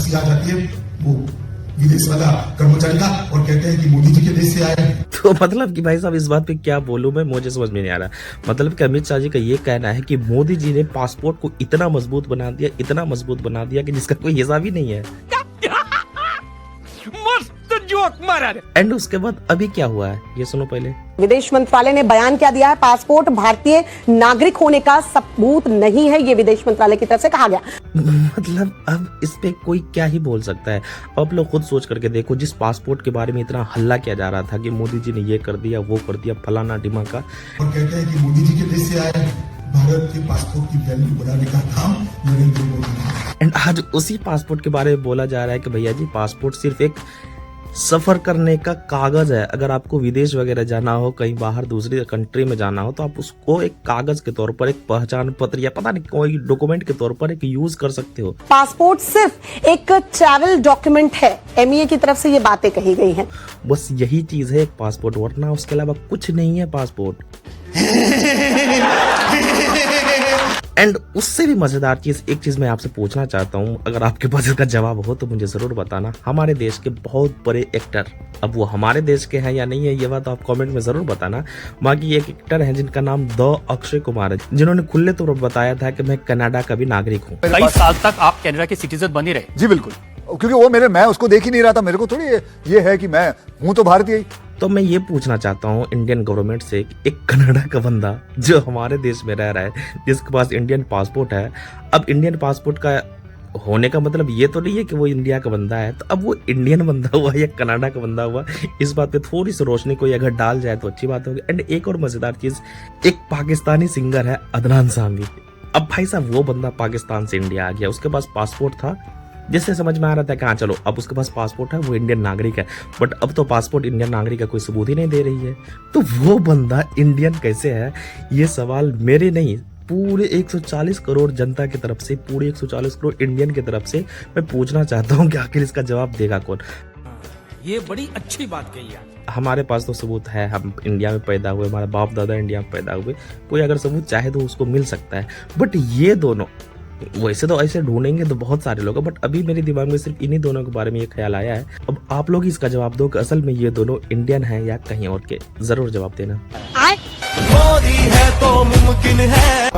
हंसी आ जाती है वो विदेश वाला कर्मचारी का और कहते हैं कि मोदी जी के देश से आए। तो मतलब कि भाई साहब इस बात पे क्या बोलूं मैं, मुझे समझ में नहीं आ रहा। मतलब कि अमित शाह जी का ये कहना है कि मोदी जी ने पासपोर्ट को इतना मजबूत बना दिया, इतना मजबूत बना दिया कि जिसका कोई हिसाब ही नहीं है। मस्त जोक मारा। एंड उसके बाद अभी क्या हुआ है ये सुनो पहले। विदेश मंत्रालय ने बयान क्या दिया है, पासपोर्ट भारतीय नागरिक होने का सबूत नहीं है, ये विदेश मंत्रालय की तरफ से कहा गया। मतलब अब इस पे कोई क्या ही बोल सकता है। अब लोग खुद सोच करके देखो, जिस पासपोर्ट के बारे में इतना हल्ला किया जा रहा था कि मोदी जी ने ये कर दिया वो कर दिया फलाना ढिमाका, और कहते हैं कि मोदी जी के देश से आए। भारत के पासपोर्ट की वैल्यू बढ़ाने का काम नरेंद्र मोदी ने। एंड आज उसी पासपोर्ट के बारे में बोला जा रहा है कि भैया जी पासपोर्ट सिर्फ एक सफर करने का कागज है। अगर आपको विदेश वगैरह जाना हो, कहीं बाहर दूसरी कंट्री में जाना हो, तो आप उसको एक कागज के तौर पर, एक पहचान पत्र या पता नहीं कोई डॉक्यूमेंट के तौर पर एक यूज कर सकते हो। पासपोर्ट सिर्फ एक ट्रैवल डॉक्यूमेंट है, एमईए की तरफ से ये बातें कही गई हैं। बस यही चीज है एक पासपोर्ट, वरना उसके अलावा कुछ नहीं है पासपोर्ट। एंड उससे भी मजेदार चीज, एक चीज मैं आपसे पूछना चाहता हूँ, अगर आपके पास इसका जवाब हो तो मुझे जरूर बताना। हमारे देश के बहुत बड़े एक्टर, अब वो हमारे देश के हैं या नहीं है ये बात आप कमेंट में जरूर बताना। बाकी एक एक्टर है जिनका नाम द अक्षय कुमार है, जिन्होंने खुले तौर पर बताया था कि मैं कनाडा का भी नागरिक हूँ। कई साल तक आप कनाडा के सिटीजन बने रहे। जी बिल्कुल, क्योंकि वो मैं उसको देख ही नहीं रहा था। मेरे को थोड़ी ये है कि मैं हूं तो भारतीय। तो मैं ये पूछना चाहता हूँ इंडियन गवर्नमेंट से, एक कनाडा का बंदा जो हमारे देश में रह रहा है, जिसके पास इंडियन पासपोर्ट है, अब इंडियन पासपोर्ट का होने का मतलब ये तो नहीं है कि वो इंडिया का बंदा है, तो अब वो इंडियन बंदा हुआ या कनाडा का बंदा हुआ, इस बात पे थोड़ी सी रोशनी कोई अगर डाल जाए तो अच्छी बात होगी। एंड एक और मजेदार चीज, एक पाकिस्तानी सिंगर है अदनान सामी। अब भाई साहब वो बंदा पाकिस्तान से इंडिया आ गया, उसके पास पासपोर्ट था, जिससे समझ में आ रहा था कि हाँ चलो अब उसके पास पासपोर्ट है, वो इंडियन नागरिक है। बट अब तो पासपोर्ट इंडियन नागरिक का कोई सबूत ही नहीं दे रही है, तो वो बंदा इंडियन कैसे है? ये सवाल मेरे नहीं, पूरे 140 करोड़ जनता की तरफ से, पूरे 140 करोड़ इंडियन की तरफ से मैं पूछना चाहता हूँ कि आखिर इसका जवाब देगा कौन? ये बड़ी अच्छी बात कही है। हमारे पास तो सबूत है, हम इंडिया में पैदा हुए, हमारे बाप दादा इंडिया में पैदा हुए, कोई अगर सबूत चाहे तो उसको मिल सकता है। बट ये दोनों, वैसे तो ऐसे ढूंढेंगे तो बहुत सारे लोग, बट अभी मेरे दिमाग में सिर्फ इन्हीं दोनों के बारे में ये ख्याल आया है। अब आप लोग इसका जवाब दो कि असल में ये दोनों इंडियन हैं या कहीं और के, जरूर जवाब देना। मोदी है तो मुमकिन है।